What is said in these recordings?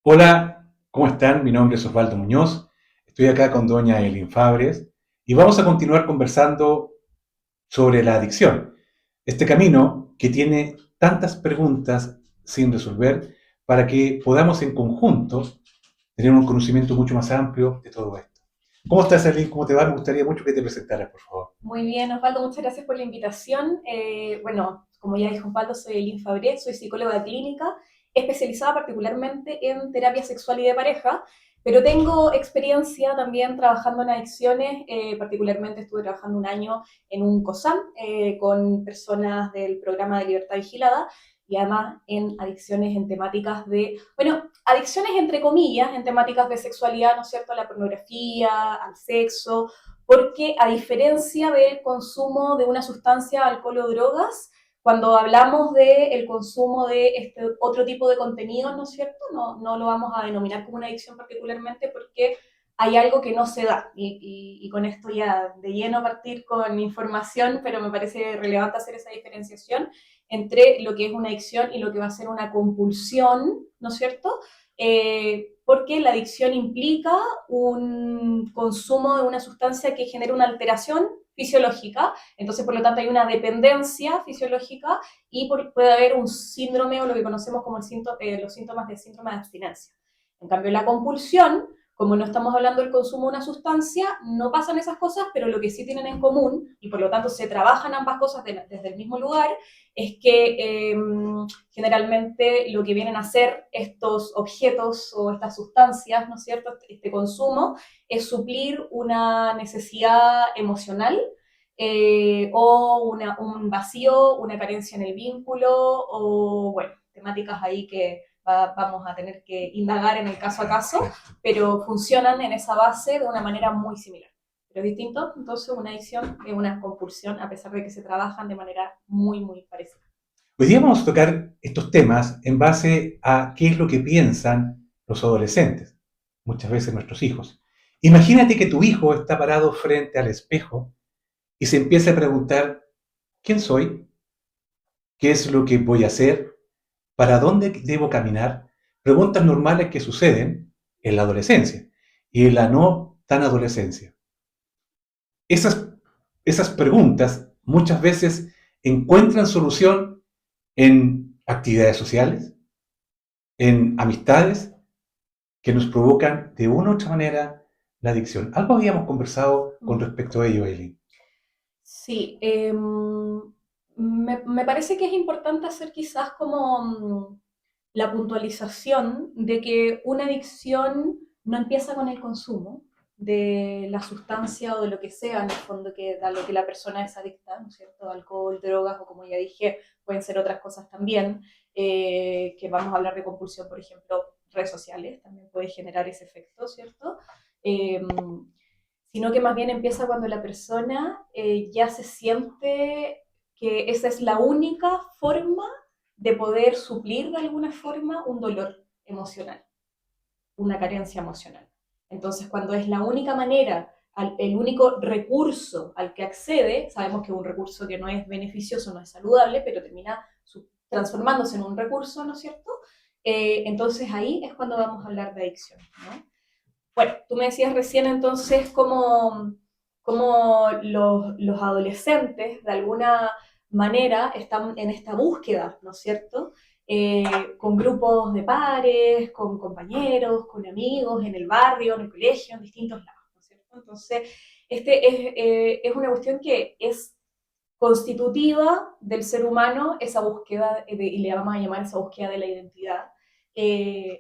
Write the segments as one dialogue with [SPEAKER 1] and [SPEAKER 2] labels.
[SPEAKER 1] Hola, ¿cómo están? Mi nombre es Osvaldo Muñoz. Estoy acá con doña Elin Fabres y vamos a continuar conversando sobre la adicción. Este camino que tiene tantas preguntas sin resolver para que podamos en conjunto tener un conocimiento mucho más amplio de todo esto. ¿Cómo estás, Elin? ¿Cómo te va? Me gustaría mucho que te presentaras, por favor.
[SPEAKER 2] Muy bien, Osvaldo, muchas gracias por la invitación. Bueno, como ya dijo Osvaldo, soy Elin Fabré, soy psicóloga clínica, especializada particularmente en terapia sexual y de pareja, pero tengo experiencia también trabajando en adicciones, particularmente estuve trabajando un año en un COSAM con personas del programa de libertad vigilada y además en adicciones en temáticas de, bueno, adicciones entre comillas, en temáticas de sexualidad, ¿no es cierto?, a la pornografía, al sexo, porque a diferencia del consumo de una sustancia, alcohol o drogas, cuando hablamos del consumo de este otro tipo de contenido, ¿no es cierto? No lo vamos a denominar como una adicción particularmente porque hay algo que no se da. Y con esto ya de lleno partir con información, pero me parece relevante hacer esa diferenciación entre lo que es una adicción y lo que va a ser una compulsión, ¿no es cierto? Porque la adicción implica un consumo de una sustancia que genera una alteración fisiológica, entonces por lo tanto hay una dependencia fisiológica y puede haber un síndrome o lo que conocemos como los síntomas de síndrome de abstinencia. En cambio, la compulsión, como no estamos hablando del consumo de una sustancia, no pasan esas cosas, pero lo que sí tienen en común, y por lo tanto se trabajan ambas cosas desde el mismo lugar, es que generalmente lo que vienen a hacer estos objetos o estas sustancias, ¿no es cierto?, este consumo, es suplir una necesidad emocional o un vacío, una carencia en el vínculo o, bueno, temáticas ahí que vamos a tener que indagar en el caso a caso,
[SPEAKER 1] Perfecto.
[SPEAKER 2] pero funcionan en esa base de una manera muy similar. Pero es distinto, entonces, una adicción es una compulsión, a pesar de que se trabajan de manera muy, muy parecida.
[SPEAKER 1] Hoy día vamos a tocar estos temas en base a qué es lo que piensan los adolescentes, muchas veces nuestros hijos. Imagínate que tu hijo está parado frente al espejo y se empieza a preguntar, ¿quién soy? ¿Qué es lo que voy a hacer? ¿Para dónde debo caminar? Preguntas normales que suceden en la adolescencia y en la no tan adolescencia. Esas, esas preguntas muchas veces encuentran solución en actividades sociales, en amistades que nos provocan de una u otra manera la adicción. Algo habíamos conversado con respecto a ello, Eileen.
[SPEAKER 2] Sí, me parece que es importante hacer quizás como la puntualización de que una adicción no empieza con el consumo de la sustancia o de lo que sea, en el fondo, que a lo que la persona es adicta, ¿no es cierto? Alcohol, drogas o como ya dije, pueden ser otras cosas también, que vamos a hablar de compulsión, por ejemplo, redes sociales, también puede generar ese efecto, ¿cierto? Eh, Sino que más bien empieza cuando la persona ya se siente que esa es la única forma de poder suplir de alguna forma un dolor emocional, una carencia emocional. Entonces, cuando es la única manera, el único recurso al que accede, sabemos que es un recurso que no es beneficioso, no es saludable, pero termina transformándose en un recurso, ¿no es cierto? Entonces ahí es cuando vamos a hablar de adicción, ¿no? Bueno, tú me decías recién entonces cómo los adolescentes de alguna manera están en esta búsqueda, ¿no es cierto? Con grupos de pares, con compañeros, con amigos, en el barrio, en el colegio, en distintos lados, ¿no es cierto? Entonces, es una cuestión que es constitutiva del ser humano, esa búsqueda, y le vamos a llamar esa búsqueda de la identidad.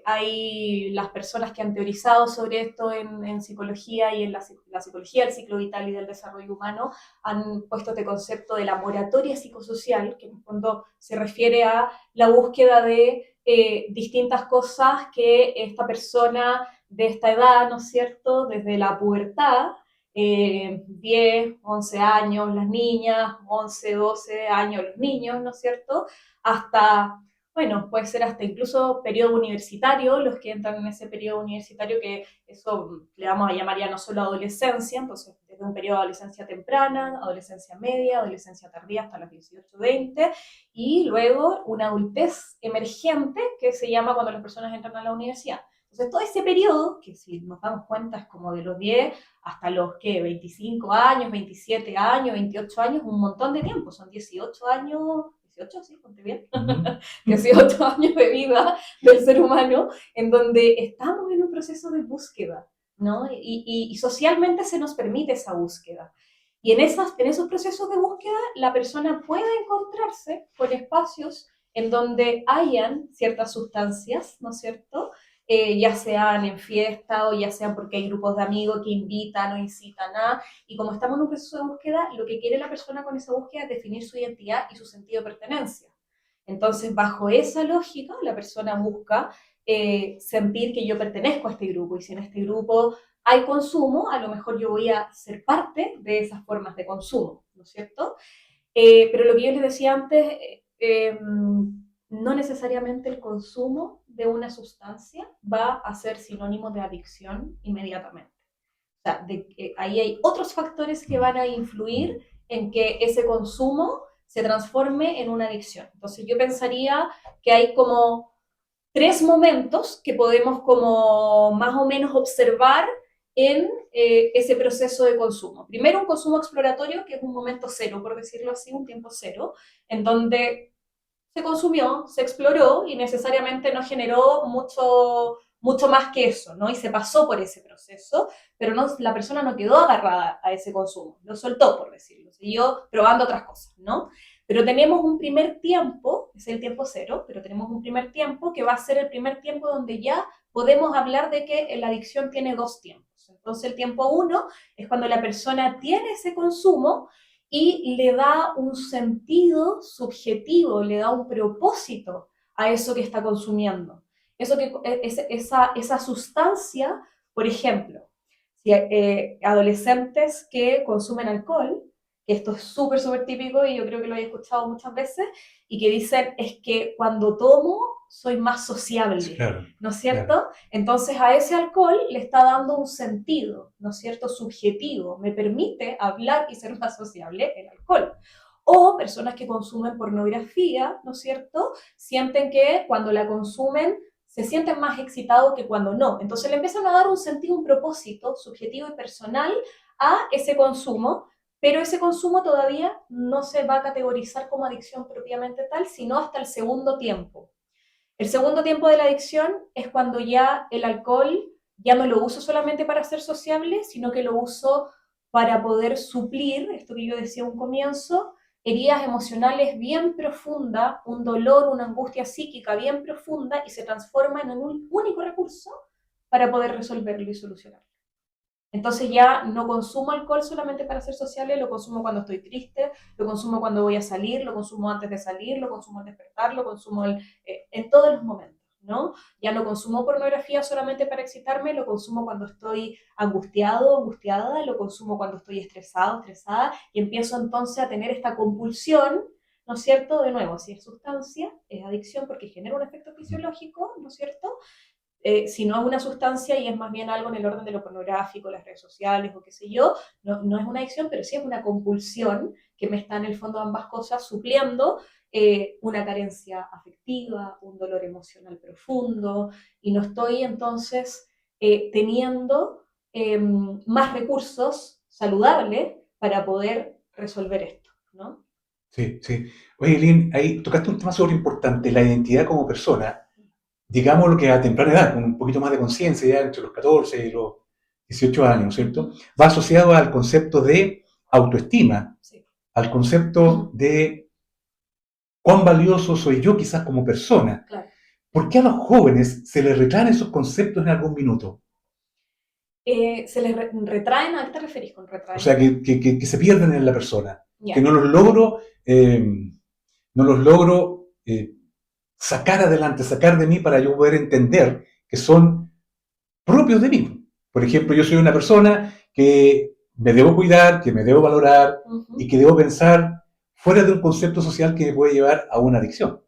[SPEAKER 2] Hay las personas que han teorizado sobre esto en psicología y en la psicología del ciclo vital y del desarrollo humano han puesto este concepto de la moratoria psicosocial, que en el fondo se refiere a la búsqueda de distintas cosas que esta persona de esta edad, ¿no es cierto?, desde la pubertad, 10, 11 años las niñas, 11, 12 años los niños, ¿no es cierto?, hasta Bueno, puede ser hasta incluso periodo universitario, los que entran en ese periodo universitario, que eso le vamos a llamar ya no solo adolescencia, entonces desde un periodo de adolescencia temprana, adolescencia media, adolescencia tardía hasta los 18, 20, y luego una adultez emergente, que se llama cuando las personas entran a la universidad. Entonces todo ese periodo, que si nos damos cuenta es como de los 10 hasta los que 25 años, 27 años, 28 años, un montón de tiempo, son 18 años, 18, sí, conté bien, 18 años de vida del ser humano, en donde estamos en un proceso de búsqueda, ¿no? Y socialmente se nos permite esa búsqueda. Y en esos procesos de búsqueda, la persona puede encontrarse con espacios en donde hayan ciertas sustancias, ¿no es cierto? Ya sean en fiesta o ya sean porque hay grupos de amigos que invitan o incitan a, y como estamos en un proceso de búsqueda, lo que quiere la persona con esa búsqueda es definir su identidad y su sentido de pertenencia. Entonces, bajo esa lógica, la persona busca sentir que yo pertenezco a este grupo, y si en este grupo hay consumo, a lo mejor yo voy a ser parte de esas formas de consumo, ¿no es cierto? Pero lo que yo les decía antes, no necesariamente el consumo de una sustancia va a ser sinónimo de adicción inmediatamente. O sea, ahí hay otros factores que van a influir en que ese consumo se transforme en una adicción. Entonces yo pensaría que hay como tres momentos que podemos como más o menos observar en ese proceso de consumo. Primero, un consumo exploratorio, que es un momento cero, por decirlo así, un tiempo cero, en donde se consumió, se exploró y necesariamente no generó mucho más que eso, ¿no? Y se pasó por ese proceso, pero no, la persona no quedó agarrada a ese consumo, lo soltó, por decirlo, siguió probando otras cosas, ¿no? Pero tenemos un primer tiempo, es el tiempo cero, pero tenemos un primer tiempo que va a ser el primer tiempo donde ya podemos hablar de que la adicción tiene dos tiempos. Entonces el tiempo uno es cuando la persona tiene ese consumo y le da un sentido subjetivo, le da un propósito a eso que está consumiendo. Eso que, esa sustancia, por ejemplo, si, adolescentes que consumen alcohol, que esto es súper típico y yo creo que lo he escuchado muchas veces, y que dicen es que cuando tomo soy más sociable,
[SPEAKER 1] Claro,
[SPEAKER 2] ¿no es
[SPEAKER 1] claro.
[SPEAKER 2] cierto? Entonces a ese alcohol le está dando un sentido, ¿no es cierto? Subjetivo, me permite hablar y ser más sociable el alcohol. O personas que consumen pornografía, ¿no es cierto? Sienten que cuando la consumen se sienten más excitados que cuando no. Entonces le empiezan a dar un sentido, un propósito subjetivo y personal a ese consumo, pero ese consumo todavía no se va a categorizar como adicción propiamente tal, sino hasta el segundo tiempo. El segundo tiempo de la adicción es cuando ya el alcohol ya no lo uso solamente para ser sociable, sino que lo uso para poder suplir, esto que yo decía a un comienzo, heridas emocionales bien profundas, un dolor, una angustia psíquica bien profunda, y se transforma en un único recurso para poder resolverlo y solucionarlo. Entonces ya no consumo alcohol solamente para ser sociable, lo consumo cuando estoy triste, lo consumo cuando voy a salir, lo consumo antes de salir, lo consumo al despertar, lo consumo en todos los momentos, ¿no? Ya no consumo pornografía solamente para excitarme, lo consumo cuando estoy angustiado, angustiada, lo consumo cuando estoy estresado, estresada, y empiezo entonces a tener esta compulsión, ¿no es cierto? De nuevo, si es sustancia, es adicción porque genera un efecto fisiológico, ¿no es cierto? Si no es una sustancia y es más bien algo en el orden de lo pornográfico, las redes sociales o qué sé yo, no es una adicción, pero sí es una compulsión que me está en el fondo ambas cosas supliendo una carencia afectiva, un dolor emocional profundo, y no estoy entonces teniendo más recursos saludables para poder resolver esto, ¿no?
[SPEAKER 1] Sí, sí. Oye, Lynn, ahí tocaste un tema súper importante, la identidad como persona, digamos lo que a temprana edad, con un poquito más de conciencia, ya entre los 14 y los 18 años, ¿cierto? Va asociado al concepto de autoestima,
[SPEAKER 2] Sí.
[SPEAKER 1] al concepto de cuán valioso soy yo quizás como persona.
[SPEAKER 2] Claro.
[SPEAKER 1] ¿Por qué a los jóvenes se les retraen esos conceptos en algún minuto?
[SPEAKER 2] Se les retraen, ¿a qué te referís con
[SPEAKER 1] O
[SPEAKER 2] retraen?
[SPEAKER 1] sea, que se pierden en la persona, que
[SPEAKER 2] Ya.
[SPEAKER 1] no los logro sacar adelante, sacar de mí para yo poder entender que son propios de mí. Por ejemplo, yo soy una persona que me debo cuidar, que me debo valorar y que debo pensar fuera de un concepto social que me puede llevar a una adicción.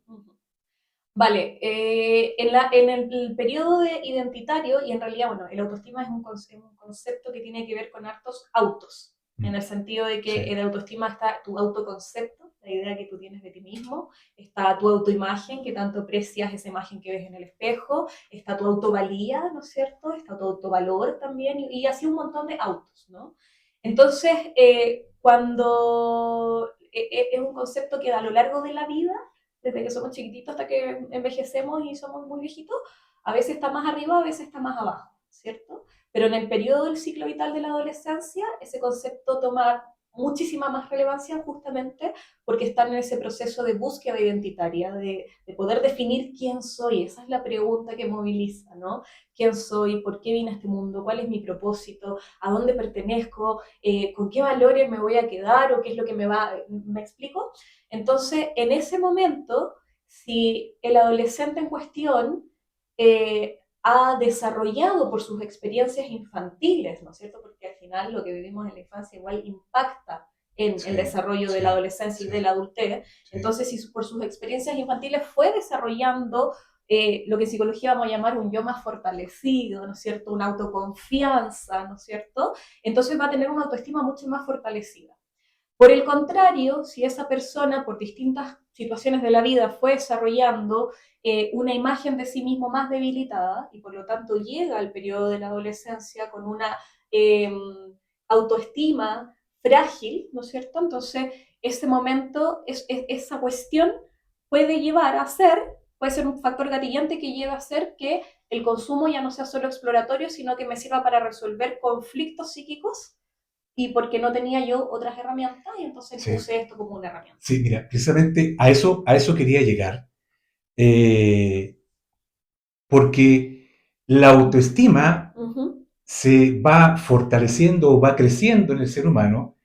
[SPEAKER 2] Vale, en el periodo identitario, y en realidad, bueno, el autoestima es un concepto que tiene que ver con hartos autos, en el sentido de que
[SPEAKER 1] Sí.
[SPEAKER 2] en autoestima está tu autoconcepto, la idea que tú tienes de ti mismo, está tu autoimagen, que tanto aprecias esa imagen que ves en el espejo, está tu autovalía, ¿no es cierto? Está tu autovalor también, y así un montón de autos, ¿no? Entonces, cuando es un concepto que a lo largo de la vida desde que somos chiquititos hasta que envejecemos y somos muy viejitos, a veces está más arriba, a veces está más abajo, ¿cierto? Pero en el periodo del ciclo vital de la adolescencia, ese concepto toma muchísima más relevancia justamente porque están en ese proceso de búsqueda identitaria, de poder definir quién soy. Esa es la pregunta que moviliza, ¿no? ¿Quién soy? ¿Por qué vine a este mundo? ¿Cuál es mi propósito? ¿A dónde pertenezco? ¿Con qué valores me voy a quedar? ¿O qué es lo que me va? ¿Me explico? Entonces, en ese momento, si el adolescente en cuestión ha desarrollado por sus experiencias infantiles, ¿no es cierto? Porque al final lo que vivimos en la infancia igual impacta en el
[SPEAKER 1] Sí,
[SPEAKER 2] desarrollo de
[SPEAKER 1] sí,
[SPEAKER 2] la adolescencia y
[SPEAKER 1] sí,
[SPEAKER 2] de la adultez.
[SPEAKER 1] sí.
[SPEAKER 2] Entonces, si por sus experiencias infantiles fue desarrollando lo que en psicología vamos a llamar un yo más fortalecido, ¿no es cierto? Una autoconfianza, ¿no es cierto? Entonces va a tener una autoestima mucho más fortalecida. Por el contrario, si esa persona por distintas situaciones de la vida fue desarrollando una imagen de sí mismo más debilitada y por lo tanto llega al periodo de la adolescencia con una eh, autoestima frágil, ¿no es cierto? Entonces, ese momento, esa cuestión puede llevar a ser, puede ser un factor gatillante que lleve a ser que el consumo ya no sea solo exploratorio, sino que me sirva para resolver conflictos psíquicos y porque no tenía yo otras herramientas y entonces
[SPEAKER 1] Sí,
[SPEAKER 2] puse esto como una herramienta.
[SPEAKER 1] sí, mira, precisamente a eso quería llegar, eh, porque la autoestima
[SPEAKER 2] Uh -huh.
[SPEAKER 1] se va fortaleciendo o va creciendo en el ser humano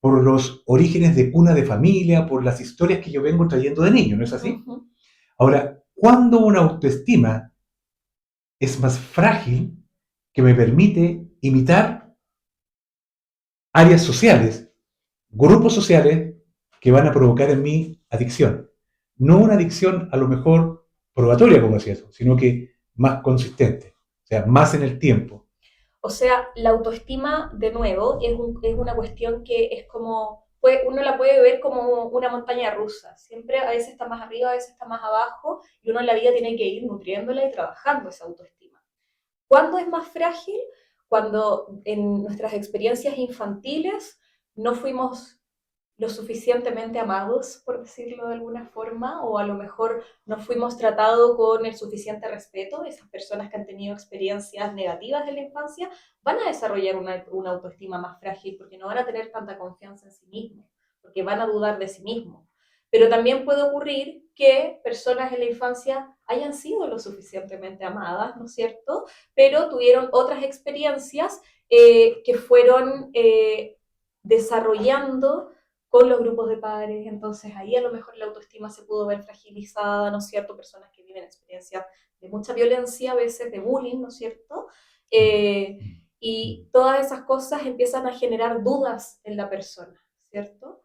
[SPEAKER 1] por los orígenes de cuna de familia, por las historias que yo vengo trayendo de niño, ¿no es
[SPEAKER 2] Uh
[SPEAKER 1] así?
[SPEAKER 2] -huh.
[SPEAKER 1] Ahora, cuando una autoestima es más frágil, que me permite imitar áreas sociales, grupos sociales que van a provocar en mí adicción. No una adicción a lo mejor probatoria, como decía eso, sino que más consistente, o sea, más en el tiempo.
[SPEAKER 2] O sea, la autoestima, de nuevo, es una cuestión que es como, uno la puede ver como una montaña rusa. Siempre a veces está más arriba, a veces está más abajo, y uno en la vida tiene que ir nutriéndola y trabajando esa autoestima. ¿Cuándo es más frágil? Cuando en nuestras experiencias infantiles no fuimos lo suficientemente amados, por decirlo de alguna forma, o a lo mejor no fuimos tratados con el suficiente respeto. Esas personas que han tenido experiencias negativas en la infancia van a desarrollar una autoestima más frágil porque no van a tener tanta confianza en sí mismos, porque van a dudar de sí mismos. Pero también puede ocurrir que personas en la infancia hayan sido lo suficientemente amadas, ¿no es cierto? Pero tuvieron otras experiencias que fueron desarrollando con los grupos de padres, entonces ahí a lo mejor la autoestima se pudo ver fragilizada, ¿no es cierto? Personas que viven experiencias de mucha violencia, a veces de bullying, ¿no es cierto? Y todas esas cosas empiezan a generar dudas en la persona, ¿cierto?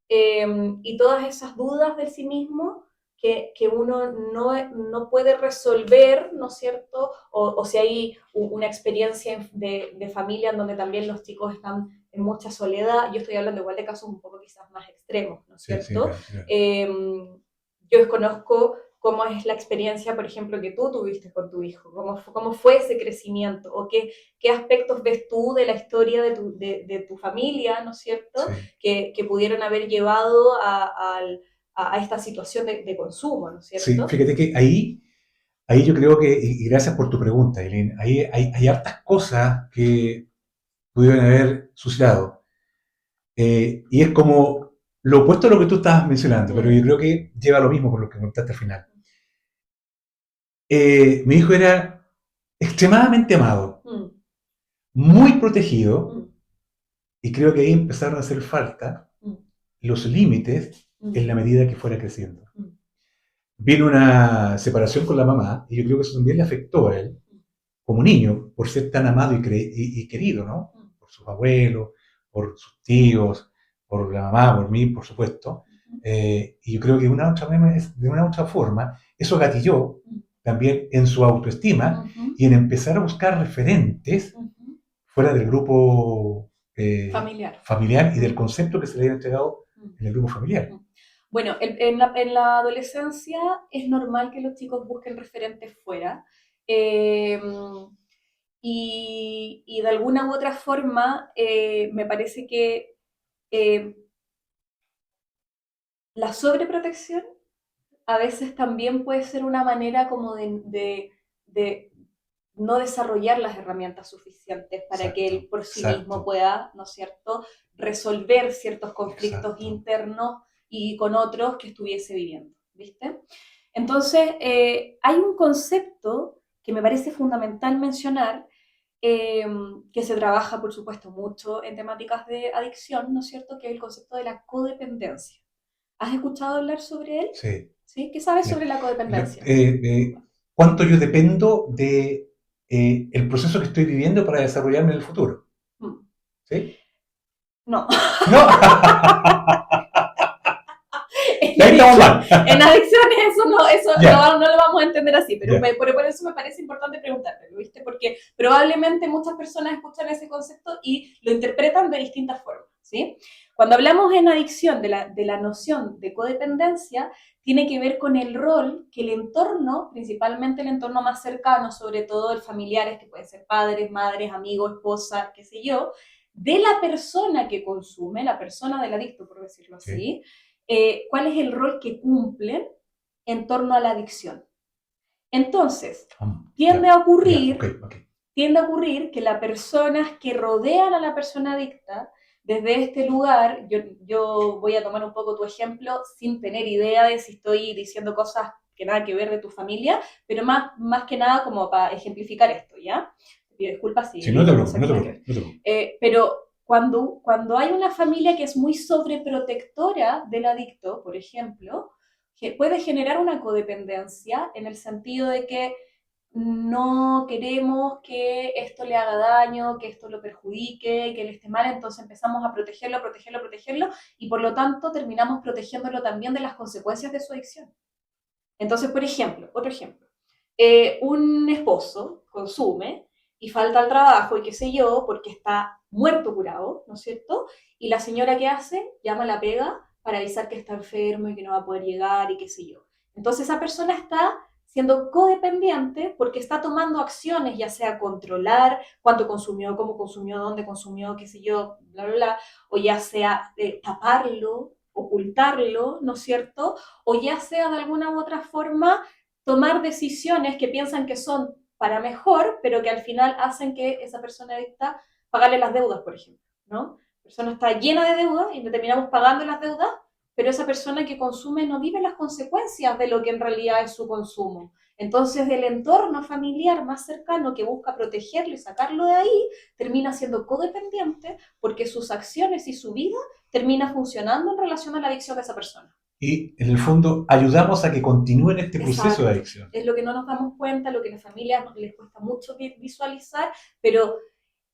[SPEAKER 2] Y todas esas dudas de sí mismo que uno no puede resolver, ¿no es cierto? O si hay una experiencia de familia en donde también los chicos están en mucha soledad, yo estoy hablando igual de casos un poco quizás más extremos, ¿no es
[SPEAKER 1] Sí, sí,
[SPEAKER 2] cierto?
[SPEAKER 1] claro, claro.
[SPEAKER 2] Yo desconozco cómo es la experiencia, por ejemplo, que tú tuviste con tu hijo, cómo fue ese crecimiento, o qué aspectos ves tú de la historia de tu familia, ¿no es cierto?
[SPEAKER 1] Sí,
[SPEAKER 2] Que pudieron haber llevado a esta situación de consumo, ¿no es
[SPEAKER 1] sí,
[SPEAKER 2] cierto?
[SPEAKER 1] fíjate que ahí yo creo que, y gracias por tu pregunta, Eileen, ahí hay hartas cosas que pudieron haber suscitado. Y es como lo opuesto a lo que tú estabas mencionando, pero yo
[SPEAKER 2] Mm,
[SPEAKER 1] creo que lleva lo mismo por lo que contaste al final. Mi hijo era extremadamente amado,
[SPEAKER 2] mm,
[SPEAKER 1] muy protegido,
[SPEAKER 2] mm,
[SPEAKER 1] y creo que ahí empezaron a hacer falta
[SPEAKER 2] mm,
[SPEAKER 1] los límites en la
[SPEAKER 2] mm,
[SPEAKER 1] medida que fuera creciendo.
[SPEAKER 2] mm,
[SPEAKER 1] Vino una separación con la mamá, y yo creo que eso también le afectó a él, como niño, por ser tan amado y querido, ¿no?
[SPEAKER 2] mm,
[SPEAKER 1] Por sus abuelos, por sus tíos, por la mamá, por mí, por supuesto. Y yo creo que de una u otra forma eso gatilló también en su autoestima y en empezar a buscar referentes fuera del grupo familiar y del concepto que se le había entregado en el grupo familiar.
[SPEAKER 2] Bueno, en la adolescencia es normal que los chicos busquen referentes fuera. eh, y de alguna u otra forma me parece que eh, la sobreprotección a veces también puede ser una manera como de no desarrollar las herramientas suficientes para que él por sí mismo pueda, ¿no es cierto?, resolver ciertos conflictos internos y con otros que estuviese viviendo, ¿viste? Entonces, hay un concepto que me parece fundamental mencionar, eh, que se trabaja, por supuesto, mucho en temáticas de adicción, ¿no es cierto?, que es el concepto de la codependencia. ¿Has escuchado hablar sobre él?
[SPEAKER 1] Sí.
[SPEAKER 2] ¿Sí? ¿Qué sabes sobre la codependencia?
[SPEAKER 1] ¿Cuánto yo dependo de el proceso que estoy viviendo para desarrollarme en el futuro? ¿Sí?
[SPEAKER 2] No.
[SPEAKER 1] No.
[SPEAKER 2] En adicciones eso
[SPEAKER 1] Yeah.
[SPEAKER 2] no lo vamos a entender así, pero
[SPEAKER 1] Yeah.
[SPEAKER 2] por eso me parece importante preguntártelo, ¿viste? Porque probablemente muchas personas escuchan ese concepto y lo interpretan de distintas formas, ¿sí? Cuando hablamos en adicción de la noción de codependencia, tiene que ver con el rol que el entorno, principalmente el entorno más cercano, sobre todo el familiares, que pueden ser padres, madres, amigos, esposa, qué sé yo, de la persona que consume, la persona del adicto, por decirlo así, cuál es el rol que cumplen en torno a la adicción. Entonces, tiende a ocurrir que las personas que rodean a la persona adicta, desde este lugar, yo voy a tomar un poco tu ejemplo sin tener idea de si estoy diciendo cosas que nada que ver de tu familia, pero más que nada como para ejemplificar esto, ¿ya? Te pido disculpas si
[SPEAKER 1] no te preocupes.
[SPEAKER 2] Pero cuando hay una familia que es muy sobreprotectora del adicto, por ejemplo, que puede generar una codependencia en el sentido de que no queremos que esto le haga daño, que esto lo perjudique, que le esté mal, entonces empezamos a protegerlo, y por lo tanto terminamos protegiéndolo también de las consecuencias de su adicción. Entonces, por ejemplo, otro ejemplo, un esposo consume y falta al trabajo y qué sé yo, porque está muerto curado, ¿no es cierto? Y la señora, ¿qué hace? Llama a la pega para avisar que está enfermo y que no va a poder llegar y qué sé yo. Entonces esa persona está siendo codependiente porque está tomando acciones, ya sea controlar cuánto consumió, cómo consumió, dónde consumió, qué sé yo, bla, bla, bla, o ya sea taparlo, ocultarlo, ¿no es cierto? O ya sea de alguna u otra forma tomar decisiones que piensan que son para mejor, pero que al final hacen que esa persona adicta pagarle las deudas, por ejemplo, ¿no? La persona está llena de deudas y le terminamos pagando las deudas, pero esa persona que consume no vive las consecuencias de lo que en realidad es su consumo. Entonces, el entorno familiar más cercano que busca protegerlo y sacarlo de ahí, termina siendo codependiente porque sus acciones y su vida termina funcionando en relación a la adicción de esa persona.
[SPEAKER 1] Y en el fondo ayudamos a que continúen este proceso de adicción.
[SPEAKER 2] Es lo que no nos damos cuenta, lo que a las familias les cuesta mucho visualizar, pero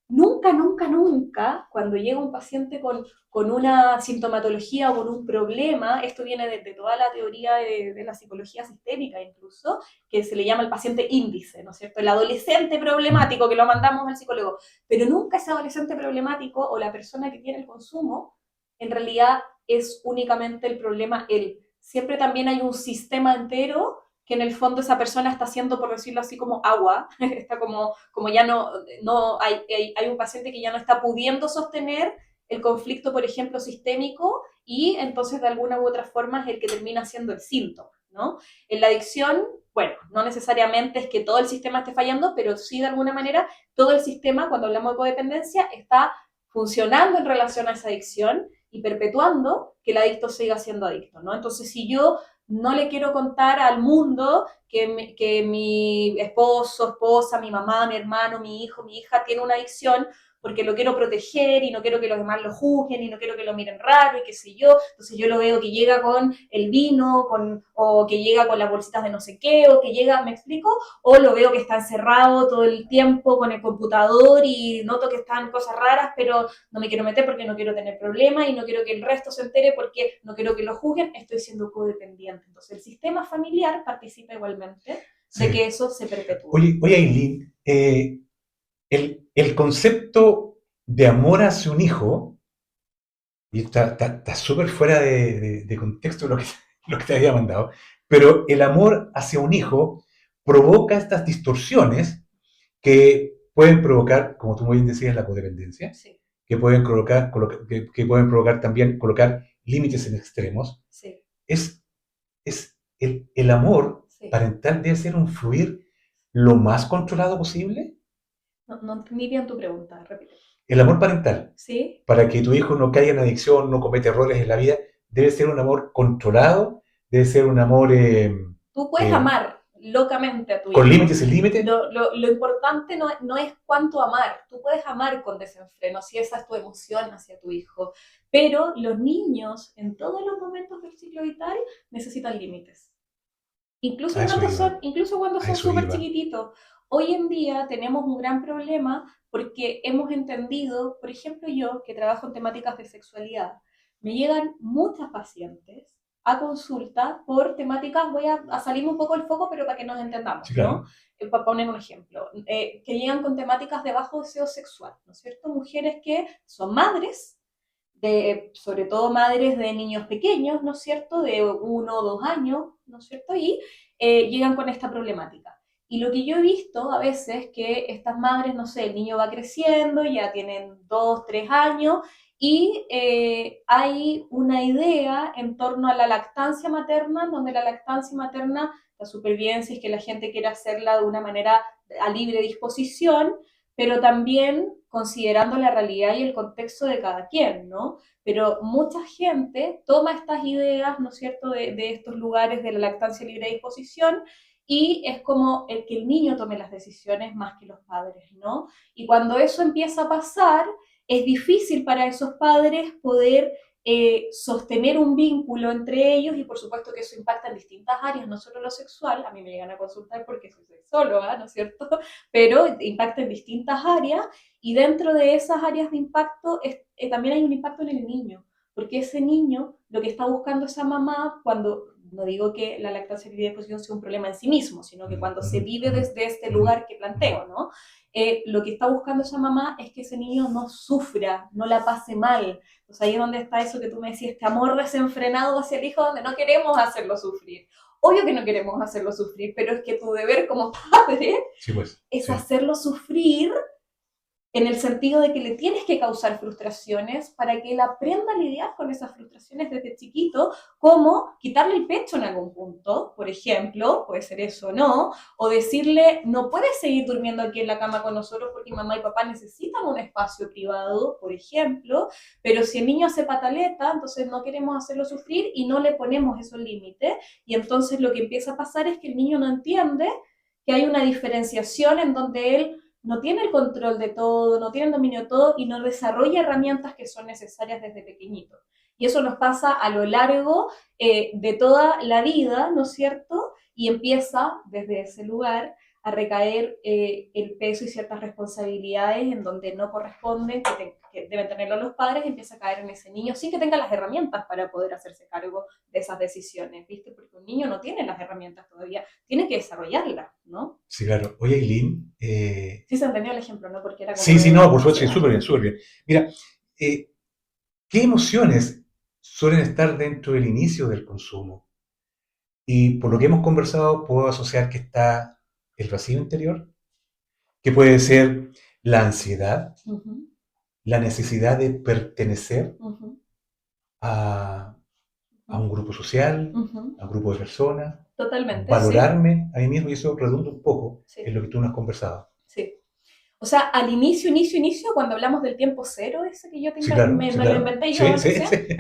[SPEAKER 2] nunca, cuando llega un paciente con una sintomatología o con un problema, esto viene de toda la teoría de la psicología sistémica incluso, que se le llama el paciente índice, ¿no es cierto? El adolescente problemático que lo mandamos al psicólogo, pero nunca ese adolescente problemático o la persona que tiene el consumo, en realidad es únicamente el problema él. Siempre también hay un sistema entero que en el fondo esa persona está haciendo, por decirlo así, como agua, está como ya no hay un paciente que ya no está pudiendo sostener el conflicto, por ejemplo, sistémico, y entonces de alguna u otra forma es el que termina siendo el síntoma, ¿no? En la adicción, bueno, no necesariamente es que todo el sistema esté fallando, pero sí de alguna manera todo el sistema, cuando hablamos de codependencia, está funcionando en relación a esa adicción y perpetuando que el adicto siga siendo adicto, ¿no? Entonces, si yo no le quiero contar al mundo que mi esposo, esposa, mi mamá, mi hermano, mi hijo, mi hija tiene una adicción, porque lo quiero proteger y no quiero que los demás lo juzguen y no quiero que lo miren raro y qué sé yo. Entonces yo lo veo que llega con el vino o que llega con las bolsitas de no sé qué o que llega, ¿me explico? O lo veo que está encerrado todo el tiempo con el computador y noto que están cosas raras, pero no me quiero meter porque no quiero tener problemas y no quiero que el resto se entere porque no quiero que lo juzguen, estoy siendo codependiente. Entonces el sistema familiar participa igualmente de que
[SPEAKER 1] Sí.
[SPEAKER 2] eso se perpetúe.
[SPEAKER 1] Oye, Aileen, el concepto de amor hacia un hijo, y está súper fuera de contexto lo que te había mandado, pero el amor hacia un hijo provoca estas distorsiones que pueden provocar, como tú muy bien decías, la codependencia,
[SPEAKER 2] Sí,
[SPEAKER 1] que pueden que pueden provocar también colocar límites en extremos.
[SPEAKER 2] sí,
[SPEAKER 1] Es, el amor
[SPEAKER 2] sí.
[SPEAKER 1] parental debe ser un fluir lo más controlado posible.
[SPEAKER 2] No, no entendí bien tu pregunta, repite.
[SPEAKER 1] El amor parental,
[SPEAKER 2] ¿Sí?
[SPEAKER 1] para que tu hijo no caiga en adicción, no cometa errores en la vida, debe ser un amor controlado, debe ser un amor
[SPEAKER 2] Tú puedes
[SPEAKER 1] eh,
[SPEAKER 2] amar locamente a tu
[SPEAKER 1] con
[SPEAKER 2] hijo.
[SPEAKER 1] límites sin límites.
[SPEAKER 2] Lo importante no es cuánto amar. Tú puedes amar con desenfreno, si esa es tu emoción hacia tu hijo. Pero los niños, en todos los momentos del ciclo vital, necesitan límites.
[SPEAKER 1] A eso iba,
[SPEAKER 2] Incluso cuando
[SPEAKER 1] a
[SPEAKER 2] son
[SPEAKER 1] eso
[SPEAKER 2] súper
[SPEAKER 1] iba.
[SPEAKER 2] chiquititos. Hoy en día tenemos un gran problema porque hemos entendido, por ejemplo yo, que trabajo en temáticas de sexualidad, me llegan muchas pacientes a consulta por temáticas, voy a salirme un poco del foco, pero para que nos entendamos,
[SPEAKER 1] Sí,
[SPEAKER 2] ¿no?
[SPEAKER 1] claro.
[SPEAKER 2] Para poner un ejemplo, que llegan con temáticas de bajo deseo sexual, ¿no es cierto? Mujeres que son madres, sobre todo madres de niños pequeños, ¿no es cierto?, de 1 o 2 años, ¿no es cierto?, y llegan con esta problemática. Y lo que yo he visto a veces que estas madres, no sé, el niño va creciendo, ya tienen 2, 3 años, y hay una idea en torno a la lactancia materna, donde la lactancia materna, la supervivencia es que la gente quiere hacerla de una manera a libre disposición, pero también considerando la realidad y el contexto de cada quien, ¿no? Pero mucha gente toma estas ideas, ¿no es cierto?, de estos lugares de la lactancia libre de disposición y es como el que el niño tome las decisiones más que los padres, ¿no? Y cuando eso empieza a pasar, es difícil para esos padres poder sostener un vínculo entre ellos y por supuesto que eso impacta en distintas áreas, no solo lo sexual, a mí me llegan a consultar porque soy sexóloga, ¿no es cierto? Pero impacta en distintas áreas y dentro de esas áreas de impacto también hay un impacto en el niño, porque ese niño lo que está buscando esa mamá cuando, no digo que la lactancia libre de disposición sea un problema en sí mismo, sino que cuando se vive desde este lugar que planteo, ¿no? Lo que está buscando esa mamá es que ese niño no sufra, no la pase mal. Entonces ahí es donde está eso que tú me decías, este amor desenfrenado hacia el hijo, donde no queremos hacerlo sufrir. Obvio que no queremos hacerlo sufrir, pero es que tu deber como padre
[SPEAKER 1] Sí, pues.
[SPEAKER 2] es
[SPEAKER 1] Sí.
[SPEAKER 2] hacerlo sufrir en el sentido de que le tienes que causar frustraciones para que él aprenda a lidiar con esas frustraciones desde chiquito, como quitarle el pecho en algún punto, por ejemplo, puede ser eso o no, o decirle, no puedes seguir durmiendo aquí en la cama con nosotros porque mamá y papá necesitan un espacio privado, por ejemplo, pero si el niño hace pataleta, entonces no queremos hacerlo sufrir y no le ponemos esos límites, y entonces lo que empieza a pasar es que el niño no entiende que hay una diferenciación en donde él no tiene el control de todo, no tiene el dominio de todo y no desarrolla herramientas que son necesarias desde pequeñito. Y eso nos pasa a lo largo de toda la vida, ¿no es cierto? Y empieza desde ese lugar a recaer el peso y ciertas responsabilidades en donde no corresponden, que deben tenerlo los padres, empieza a caer en ese niño sin que tenga las herramientas para poder hacerse cargo de esas decisiones, ¿viste? Porque un niño no tiene las herramientas todavía, tiene que desarrollarlas, ¿no?
[SPEAKER 1] Sí, claro. Oye, Aileen,
[SPEAKER 2] Sí se entendió el ejemplo, ¿no? Porque era como
[SPEAKER 1] sí, sí,
[SPEAKER 2] de
[SPEAKER 1] no, por supuesto, sí,
[SPEAKER 2] emocional.
[SPEAKER 1] súper bien, súper bien. Mira, eh, ¿qué emociones suelen estar dentro del inicio del consumo? Y por lo que hemos conversado, puedo asociar que está el vacío interior, que puede ser la ansiedad,
[SPEAKER 2] Ujú,
[SPEAKER 1] la necesidad de pertenecer
[SPEAKER 2] ujú,
[SPEAKER 1] a, a
[SPEAKER 2] ujú,
[SPEAKER 1] un grupo social,
[SPEAKER 2] ujú.
[SPEAKER 1] a un grupo de personas,
[SPEAKER 2] Totalmente, sí,
[SPEAKER 1] valorarme a mí mismo, y eso redunda un poco en
[SPEAKER 2] sí,
[SPEAKER 1] lo que tú nos has conversado.
[SPEAKER 2] sí. O sea, al inicio, cuando hablamos del tiempo cero, ese que yo
[SPEAKER 1] Sí, claro, sí,
[SPEAKER 2] me lo
[SPEAKER 1] claro.
[SPEAKER 2] inventé yo
[SPEAKER 1] Sí, sí,
[SPEAKER 2] recién,
[SPEAKER 1] sí.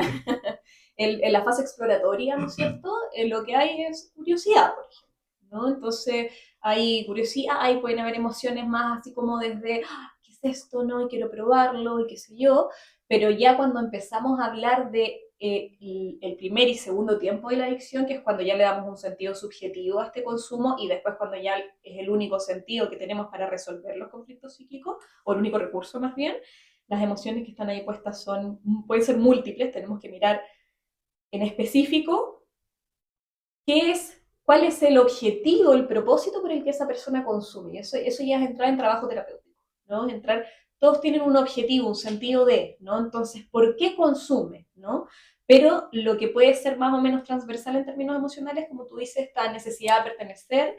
[SPEAKER 2] en la fase exploratoria, ¿no es cierto? Lo que hay es curiosidad, por ejemplo, ¿no? Entonces, hay curiosidad, pueden haber emociones más así como desde, ¿qué es esto? No, y quiero probarlo, y qué sé yo, pero ya cuando empezamos a hablar de el primer y segundo tiempo de la adicción, que es cuando ya le damos un sentido subjetivo a este consumo, y después cuando ya es el único sentido que tenemos para resolver los conflictos psíquicos, o el único recurso más bien, las emociones que están ahí puestas pueden ser múltiples, tenemos que mirar en específico cuál es el objetivo, el propósito por el que esa persona consume. Y eso ya es entrar en trabajo terapéutico, ¿no? Todos tienen un objetivo, un sentido de, ¿no? Entonces, ¿por qué consume, ¿no? Pero lo que puede ser más o menos transversal en términos emocionales, como tú dices, esta necesidad de pertenecer,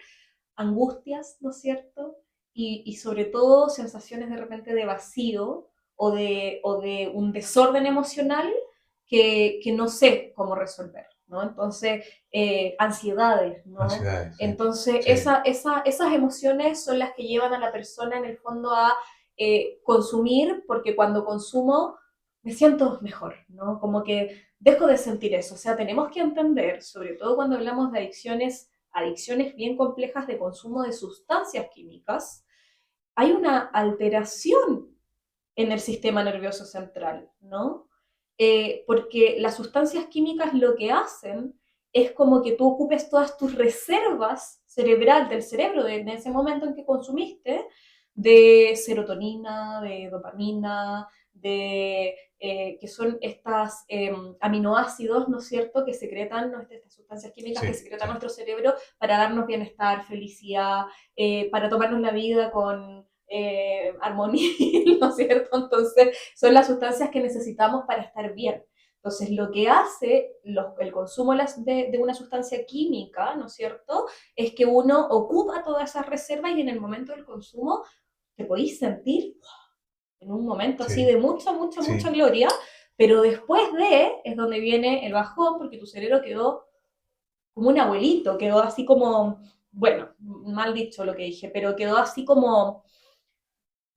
[SPEAKER 2] angustias, ¿no es cierto? Y sobre todo sensaciones de repente de vacío o de un desorden emocional que no sé cómo resolver, ¿no? Entonces, ansiedades, ¿no?
[SPEAKER 1] Ansiedades, sí.
[SPEAKER 2] Entonces,
[SPEAKER 1] Sí.
[SPEAKER 2] esas emociones son las que llevan a la persona en el fondo a consumir, porque cuando consumo me siento mejor, ¿no? Como que dejo de sentir eso. O sea, tenemos que entender, sobre todo cuando hablamos de adicciones bien complejas de consumo de sustancias químicas, hay una alteración en el sistema nervioso central, ¿no? Porque las sustancias químicas lo que hacen es como que tú ocupes todas tus reservas del cerebro en ese momento en que consumiste, de serotonina, de dopamina, que son estas aminoácidos, ¿no es cierto?, que secretan, ¿no?, estas sustancias químicas que
[SPEAKER 1] Sí,
[SPEAKER 2] secreta
[SPEAKER 1] sí.
[SPEAKER 2] nuestro cerebro para darnos bienestar, felicidad, para tomarnos la vida con armonía, ¿no es cierto? Entonces, son las sustancias que necesitamos para estar bien. Entonces, lo que hace el consumo de una sustancia química, ¿no es cierto?, es que uno ocupa todas esas reservas y en el momento del consumo te podéis sentir en un momento así
[SPEAKER 1] Sí,
[SPEAKER 2] de mucha, mucha, mucha
[SPEAKER 1] sí.
[SPEAKER 2] gloria, pero después es donde viene el bajón, porque tu cerebro quedó como un abuelito, quedó así como, bueno, mal dicho lo que dije, pero quedó así como,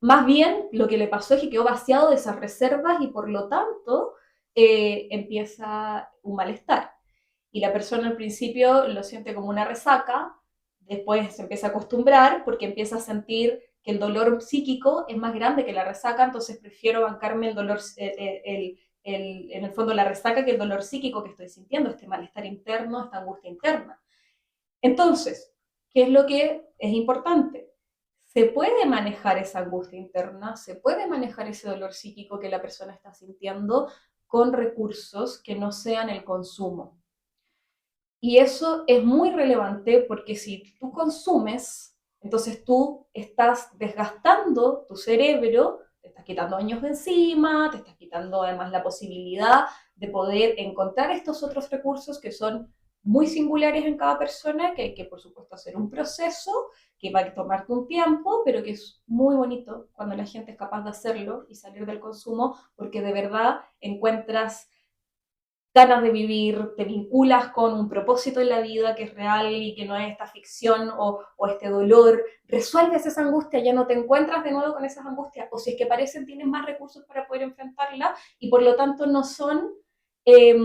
[SPEAKER 2] más bien lo que le pasó es que quedó vaciado de esas reservas y por lo tanto empieza un malestar. Y la persona al principio lo siente como una resaca, después se empieza a acostumbrar porque empieza a sentir que el dolor psíquico es más grande que la resaca, entonces prefiero bancarme el dolor, en el fondo la resaca que el dolor psíquico que estoy sintiendo, este malestar interno, esta angustia interna. Entonces, ¿qué es lo que es importante? Se puede manejar esa angustia interna, se puede manejar ese dolor psíquico que la persona está sintiendo con recursos que no sean el consumo. Y eso es muy relevante porque si tú consumes, entonces tú estás desgastando tu cerebro, te estás quitando años de encima, te estás quitando además la posibilidad de poder encontrar estos otros recursos que son muy singulares en cada persona, que hay que por supuesto hacer un proceso, que va a tomarte un tiempo, pero que es muy bonito cuando la gente es capaz de hacerlo y salir del consumo, porque de verdad encuentras ganas de vivir, te vinculas con un propósito en la vida que es real y que no es esta ficción o este dolor, resuelves esa angustia, ya no te encuentras de nuevo con esas angustias, o si es que parecen tienes más recursos para poder enfrentarla y por lo tanto no son, eh,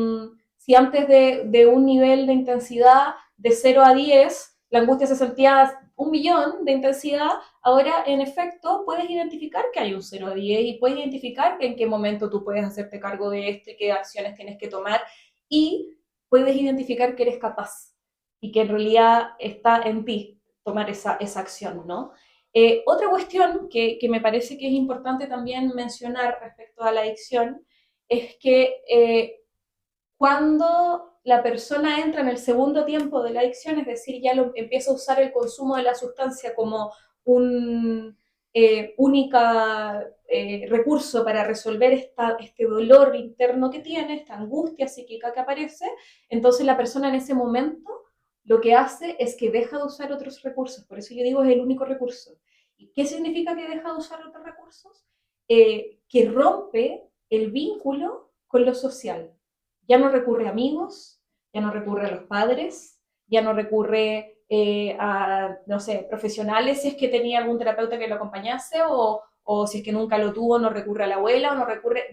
[SPEAKER 2] si antes de un nivel de intensidad de 0 a 10 la angustia se sentía 1.000.000 de intensidad, ahora en efecto puedes identificar que hay un 0 a 10 y puedes identificar en qué momento tú puedes hacerte cargo de esto y qué acciones tienes que tomar y puedes identificar que eres capaz y que en realidad está en ti tomar esa acción, ¿no? Otra cuestión que me parece que es importante también mencionar respecto a la adicción es que cuando la persona entra en el segundo tiempo de la adicción, es decir, ya empieza a usar el consumo de la sustancia como un única recurso para resolver este dolor interno que tiene, esta angustia psíquica que aparece, entonces la persona en ese momento lo que hace es que deja de usar otros recursos, por eso yo digo es el único recurso. ¿Y qué significa que deja de usar otros recursos? Que rompe el vínculo con lo social, ya no recurre a amigos, ya no recurre a los padres, ya no recurre a, no sé, profesionales si es que tenía algún terapeuta que lo acompañase o si es que nunca lo tuvo, no recurre a la abuela o no recurre,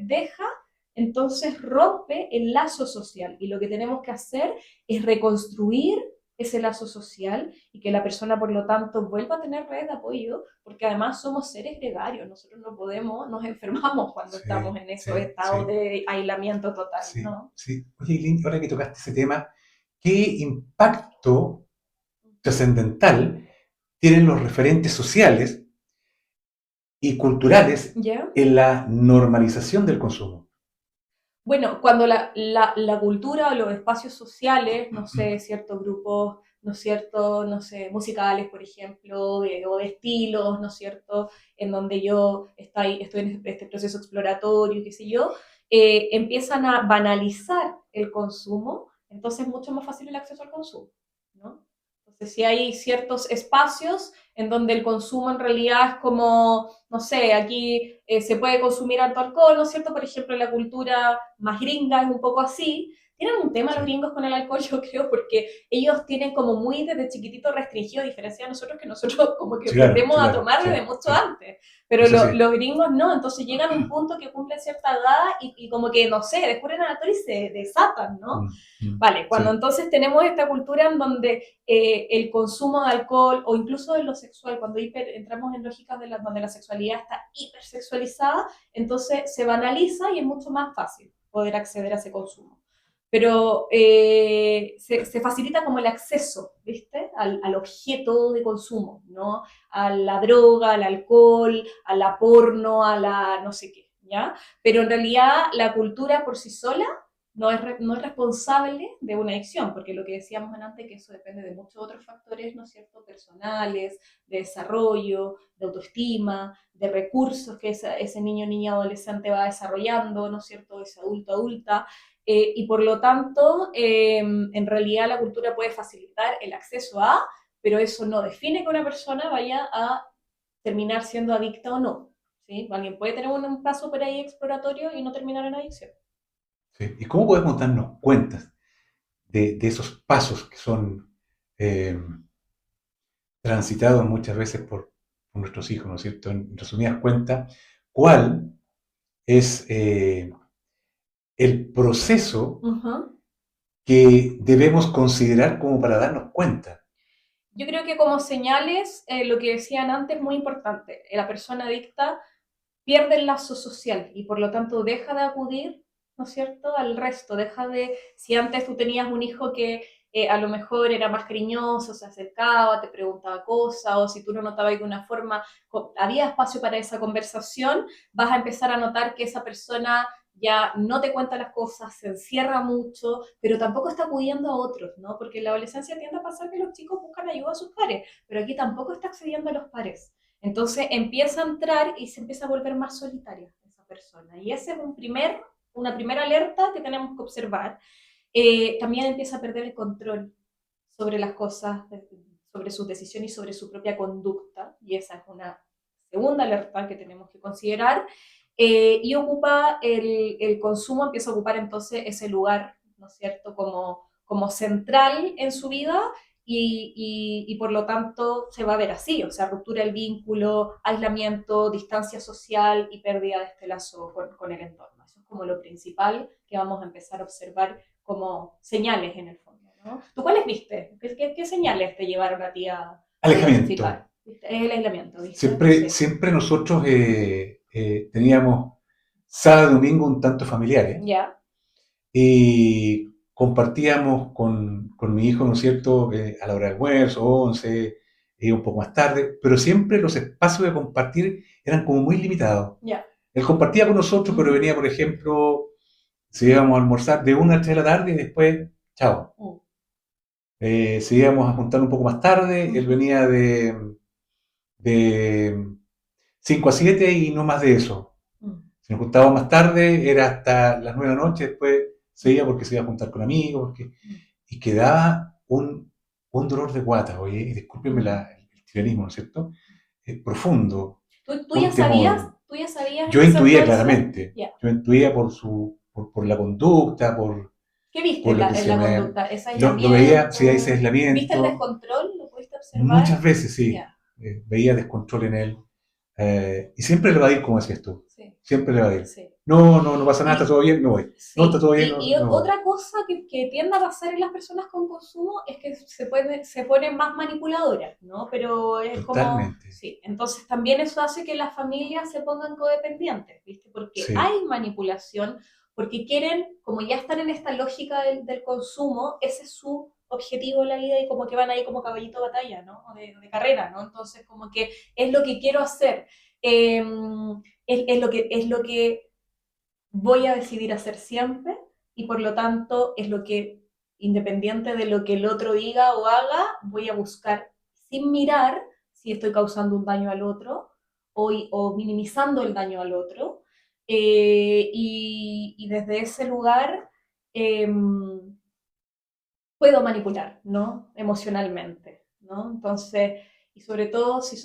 [SPEAKER 2] entonces rompe el lazo social y lo que tenemos que hacer es reconstruir ese lazo social y que la persona, por lo tanto, vuelva a tener redes de apoyo, porque además somos seres gregarios, nosotros no podemos, nos enfermamos cuando estamos
[SPEAKER 1] Sí,
[SPEAKER 2] en esos
[SPEAKER 1] sí,
[SPEAKER 2] estados
[SPEAKER 1] sí,
[SPEAKER 2] de aislamiento total,
[SPEAKER 1] sí,
[SPEAKER 2] ¿no?
[SPEAKER 1] sí. Oye, Eileen, ahora que tocaste ese tema, ¿qué impacto trascendental tienen los referentes sociales y culturales
[SPEAKER 2] ¿Ya?
[SPEAKER 1] en la normalización del consumo?
[SPEAKER 2] Bueno, cuando la cultura o los espacios sociales, no sé, ciertos grupos, ¿no es cierto?, no sé, musicales, por ejemplo, o de estilos, ¿no es cierto?, en donde yo estoy en este proceso exploratorio, qué sé yo, empiezan a banalizar el consumo, entonces es mucho más fácil el acceso al consumo, ¿no? Entonces, si hay ciertos espacios en donde el consumo en realidad es como, no sé, aquí se puede consumir alto alcohol, ¿no es cierto? Por ejemplo, la cultura más gringa es un poco así. Tienen un tema
[SPEAKER 1] Sí,
[SPEAKER 2] los gringos con el alcohol, yo creo, porque ellos tienen como muy desde chiquitito restringido, a diferencia de nosotros, que nosotros como que
[SPEAKER 1] sí, claro,
[SPEAKER 2] aprendemos
[SPEAKER 1] sí,
[SPEAKER 2] a
[SPEAKER 1] claro,
[SPEAKER 2] tomar
[SPEAKER 1] sí,
[SPEAKER 2] desde mucho
[SPEAKER 1] sí,
[SPEAKER 2] antes. Pero
[SPEAKER 1] eso sí.
[SPEAKER 2] los gringos no, entonces llegan a un punto que cumplen cierta edad y como que, no sé, descubren el alcohol y se desatan, ¿no? Vale, cuando
[SPEAKER 1] Sí,
[SPEAKER 2] entonces tenemos esta cultura en donde el consumo de alcohol o incluso de lo sexual, cuando entramos en lógicas donde la sexualidad está hipersexualizada, entonces se banaliza y es mucho más fácil poder acceder a ese consumo. Pero se facilita como el acceso, ¿viste? Al objeto de consumo, ¿no? A la droga, al alcohol, a la porno, a la no sé qué, ¿ya? Pero en realidad la cultura por sí sola no es responsable de una adicción, porque lo que decíamos antes, que eso depende de muchos otros factores, ¿no es cierto?, personales, de desarrollo, de autoestima, de recursos que ese niño, niña, adolescente va desarrollando, ¿no es cierto?, ese adulto, adulta, y por lo tanto, en realidad la cultura puede facilitar el acceso a, pero eso no define que una persona vaya a terminar siendo adicta o no, ¿sí? Alguien puede tener un paso por ahí exploratorio y no terminar en adicción.
[SPEAKER 1] sí. ¿Y cómo podemos darnos cuenta de esos pasos que son eh, transitados muchas veces por nuestros hijos, ¿no es cierto? En resumidas cuentas, ¿cuál es el proceso
[SPEAKER 2] Uh -huh.
[SPEAKER 1] que debemos considerar como para darnos cuenta?
[SPEAKER 2] Yo creo que como señales, lo que decían antes, es muy importante. La persona adicta pierde el lazo social y por lo tanto deja de acudir, ¿no es cierto?, al resto, deja de, si antes tú tenías un hijo que a lo mejor era más cariñoso, se acercaba, te preguntaba cosas, o si tú lo notabas de una forma, había espacio para esa conversación, vas a empezar a notar que esa persona ya no te cuenta las cosas, se encierra mucho, pero tampoco está acudiendo a otros, ¿no? Porque en la adolescencia tiende a pasar que los chicos buscan ayuda a sus pares, pero aquí tampoco está accediendo a los pares. Entonces empieza a entrar y se empieza a volver más solitaria esa persona. Y esa es una primera alerta que tenemos que observar. También empieza a perder el control sobre las cosas, sobre sus decisiones y sobre su propia conducta. Y esa es una segunda alerta que tenemos que considerar. Y ocupa el consumo, empieza a ocupar entonces ese lugar, ¿no es cierto?, como central en su vida y por lo tanto se va a ver así, o sea, ruptura del vínculo, aislamiento, distancia social y pérdida de este lazo con el entorno. Eso es como lo principal que vamos a empezar a observar como señales en el fondo, ¿no? ¿Tú cuáles viste? ¿Qué señales te llevaron a ti a
[SPEAKER 1] Alejamiento.
[SPEAKER 2] identificar? ¿Viste? Es el aislamiento, ¿viste?
[SPEAKER 1] Siempre,
[SPEAKER 2] Sí.
[SPEAKER 1] siempre nosotros teníamos sábado y domingo un tanto familiares
[SPEAKER 2] Ya.
[SPEAKER 1] y compartíamos con mi hijo, ¿no es cierto?, a la hora de almuerzo, 11, un poco más tarde, pero siempre los espacios de compartir eran como muy limitados.
[SPEAKER 2] Ya.
[SPEAKER 1] Él compartía con nosotros, pero
[SPEAKER 2] Ujú.
[SPEAKER 1] venía, por ejemplo, si íbamos a almorzar de 1 a 3 de la tarde y después, chao.
[SPEAKER 2] Mm.
[SPEAKER 1] Si íbamos a juntar un poco más tarde, él
[SPEAKER 2] Ujú.
[SPEAKER 1] venía de 5 a 7 y no más de eso.
[SPEAKER 2] Mm.
[SPEAKER 1] Si nos juntábamos más tarde, era hasta las 9 de la noche, después se iba porque se iba a juntar con amigos,
[SPEAKER 2] Mm.
[SPEAKER 1] y quedaba un dolor de guata, oye, y discúlpenme
[SPEAKER 2] Mm.
[SPEAKER 1] el chilenismo, ¿no es cierto? Profundo,
[SPEAKER 2] ¿Tú ya
[SPEAKER 1] un
[SPEAKER 2] sabías,
[SPEAKER 1] temor.
[SPEAKER 2] tú ya sabías en
[SPEAKER 1] Yo
[SPEAKER 2] ese
[SPEAKER 1] intuía
[SPEAKER 2] entonces?
[SPEAKER 1] claramente,
[SPEAKER 2] Ya.
[SPEAKER 1] yo intuía por la conducta,
[SPEAKER 2] ¿Qué viste
[SPEAKER 1] por
[SPEAKER 2] en
[SPEAKER 1] lo que
[SPEAKER 2] en
[SPEAKER 1] se
[SPEAKER 2] la
[SPEAKER 1] me...
[SPEAKER 2] conducta? ¿Ese
[SPEAKER 1] Lo veía, sí, hay ese
[SPEAKER 2] aislamiento? ¿Viste el
[SPEAKER 1] aislamiento,
[SPEAKER 2] descontrol? ¿Lo pudiste observar?
[SPEAKER 1] muchas veces sí,
[SPEAKER 2] Ya.
[SPEAKER 1] veía descontrol en él, Y siempre le va a ir como decías tú.
[SPEAKER 2] Sí,
[SPEAKER 1] Siempre le va a ir.
[SPEAKER 2] sí.
[SPEAKER 1] No, no, no pasa nada, está
[SPEAKER 2] Y,
[SPEAKER 1] todo bien, me voy. No, está
[SPEAKER 2] sí,
[SPEAKER 1] todo bien, no,
[SPEAKER 2] y
[SPEAKER 1] no voy.
[SPEAKER 2] otra cosa que tiende a pasar en las personas con consumo es que se ponen más manipuladoras, ¿no? Pero es como,
[SPEAKER 1] Totalmente.
[SPEAKER 2] sí, entonces también eso hace que las familias se pongan codependientes, ¿viste? Porque
[SPEAKER 1] Sí,
[SPEAKER 2] hay manipulación, porque quieren, como ya están en esta lógica del consumo, ese es su objetivo en la vida y como que van ahí como caballito de batalla, ¿no? O de carrera, ¿no? Entonces como que es lo que quiero hacer. Eh, es lo que voy a decidir hacer siempre y por lo tanto es lo que, independiente de lo que el otro diga o haga, voy a buscar sin mirar si estoy causando un daño al otro o minimizando el daño al otro. Y desde ese lugar eh, puedo manipular, ¿no? Emocionalmente, ¿no? Entonces, y sobre todo si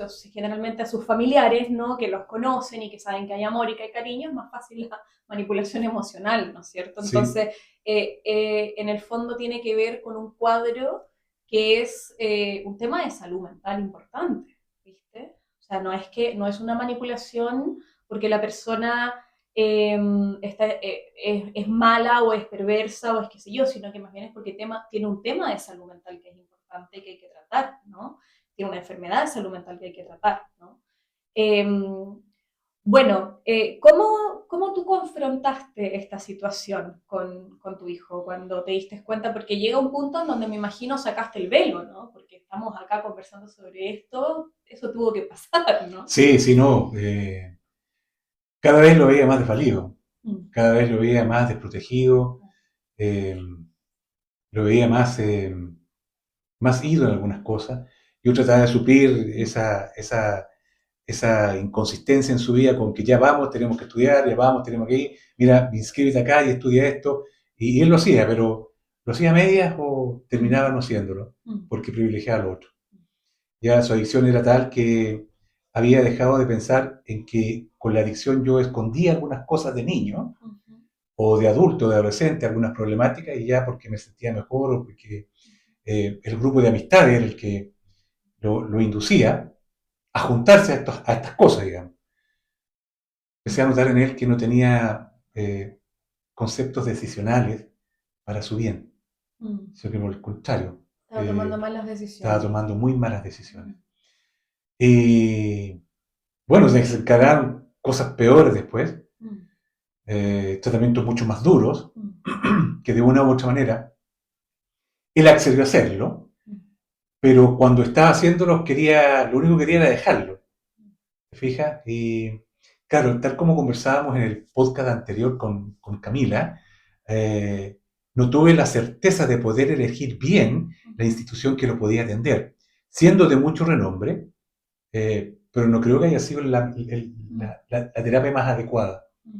[SPEAKER 2] si generalmente a sus familiares, ¿no? Que los conocen y que saben que hay amor y que hay cariño, es más fácil la manipulación emocional, ¿no es cierto?
[SPEAKER 1] sí,
[SPEAKER 2] Entonces, en el fondo tiene que ver con un cuadro que es un tema de salud mental importante, ¿viste? O sea, no es una manipulación porque la persona es mala o es perversa o es qué sé yo, sino que más bien es porque tiene un tema de salud mental que es importante y que hay que tratar, ¿no? Tiene una enfermedad de salud mental que hay que tratar, ¿no? Eh, bueno, ¿cómo tú confrontaste esta situación con tu hijo cuando te diste cuenta? Porque llega un punto en donde me imagino sacaste el velo, ¿no? Porque estamos acá conversando sobre esto, eso tuvo que pasar, ¿no?
[SPEAKER 1] sí, sí, no. Cada vez lo veía más desvalido,
[SPEAKER 2] Mm.
[SPEAKER 1] cada vez lo veía más desprotegido, eh, lo veía más ido en algunas cosas. Yo trataba de suplir esa inconsistencia en su vida con que ya vamos, tenemos que estudiar, ya vamos, tenemos que ir, mira, inscríbete acá y estudia esto. Y él lo hacía, pero lo hacía a medias o terminaba
[SPEAKER 2] Mm.
[SPEAKER 1] no haciéndolo,
[SPEAKER 2] Mm.
[SPEAKER 1] porque privilegiaba al otro. Ya su adicción era tal que había dejado de pensar en que con la adicción yo escondía algunas cosas de niño
[SPEAKER 2] Ujú.
[SPEAKER 1] o de adulto, de adolescente, algunas problemáticas y ya porque me sentía mejor o porque el grupo de amistades era el que lo inducía a juntarse a estas cosas, digamos. Empecé a notar en él que no tenía conceptos decisionales para su bien,
[SPEAKER 2] Mm.
[SPEAKER 1] sino que por el contrario,
[SPEAKER 2] Estaba tomando malas
[SPEAKER 1] estaba
[SPEAKER 2] decisiones.
[SPEAKER 1] tomando muy malas
[SPEAKER 2] Mm.
[SPEAKER 1] decisiones. Y bueno, se desencadenaron cosas peores después,
[SPEAKER 2] Mm.
[SPEAKER 1] tratamientos mucho más duros,
[SPEAKER 2] Mm.
[SPEAKER 1] que de una u otra manera él accedió a hacerlo,
[SPEAKER 2] Mm.
[SPEAKER 1] pero cuando estaba haciéndolo lo único que quería era dejarlo. ¿Te fijas? Y claro, tal como conversábamos en el podcast anterior con Camila, eh, no tuve la certeza de poder elegir bien la institución que lo podía atender, siendo de mucho renombre, pero no creo que haya sido
[SPEAKER 2] Mm.
[SPEAKER 1] la terapia más adecuada.
[SPEAKER 2] Mm.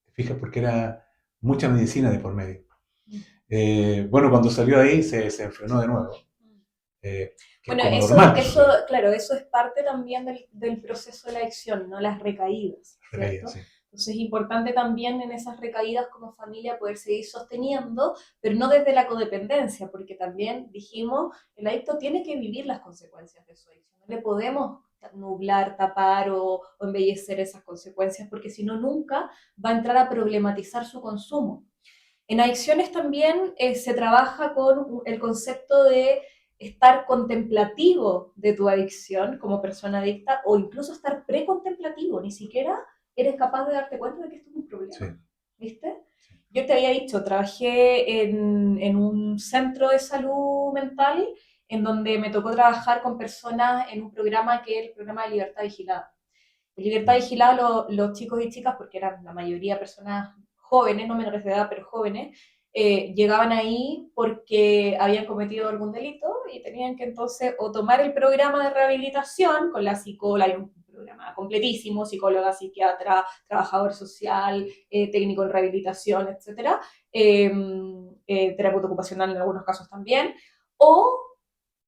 [SPEAKER 1] ¿Te fijas? Porque era mucha medicina de por medio.
[SPEAKER 2] Mm.
[SPEAKER 1] Bueno, cuando salió de ahí se enfrenó de nuevo,
[SPEAKER 2] Mm.
[SPEAKER 1] que es
[SPEAKER 2] Bueno,
[SPEAKER 1] como normal que suceda.
[SPEAKER 2] claro, eso es parte también del proceso de la adicción, ¿no? Las recaídas,
[SPEAKER 1] Recaída,
[SPEAKER 2] ¿cierto?
[SPEAKER 1] sí.
[SPEAKER 2] Entonces es importante también en esas recaídas como familia poder seguir sosteniendo, pero no desde la codependencia, porque también dijimos, el adicto tiene que vivir las consecuencias de su adicción. No le podemos nublar, tapar o embellecer esas consecuencias, porque si no, nunca va a entrar a problematizar su consumo. En adicciones también se trabaja con el concepto de estar contemplativo de tu adicción como persona adicta o incluso estar precontemplativo, ni siquiera eres capaz de darte cuenta de que esto es un
[SPEAKER 1] Sí,
[SPEAKER 2] problema, ¿viste?
[SPEAKER 1] sí.
[SPEAKER 2] Yo te había dicho, trabajé en un centro de salud mental en donde me tocó trabajar con personas en un programa que es el programa de libertad vigilada. En libertad
[SPEAKER 1] Mm.
[SPEAKER 2] vigilada los chicos y chicas, porque eran la mayoría personas jóvenes, no menores de edad, pero jóvenes, llegaban ahí porque habían cometido algún delito y tenían que entonces o tomar el programa de rehabilitación con la psicóloga, hay un programa completísimo, psicóloga, psiquiatra, trabajador social, técnico en rehabilitación, etcétera, terapeuta ocupacional en algunos casos también, o